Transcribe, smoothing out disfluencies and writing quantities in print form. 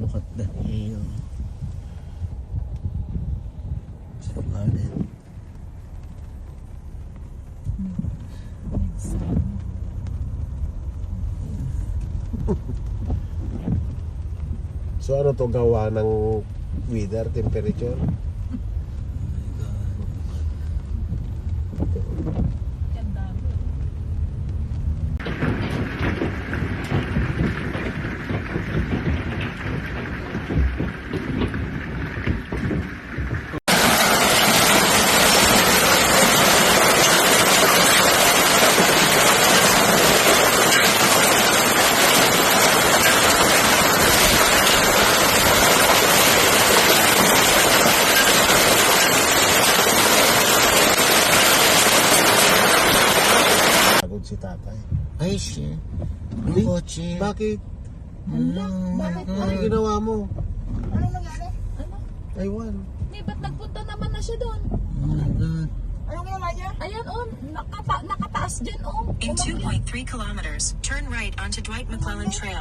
Look at the hill. It's flooded. So ano to gawa ng weather, temperature? Si tatay. Ay, siya. Yung Hindi. kotse. Bakit? Bakit? Ano ginawa mo? Ano nangyari? Ano? Taiwan. Hindi, ba't nagpunta naman na siya doon? Oh my God. Anong ginawa niya? Ayan, oh, nakataas dyan, oh. In 2.3 kilometers, turn right onto Dwight McClellan Trail.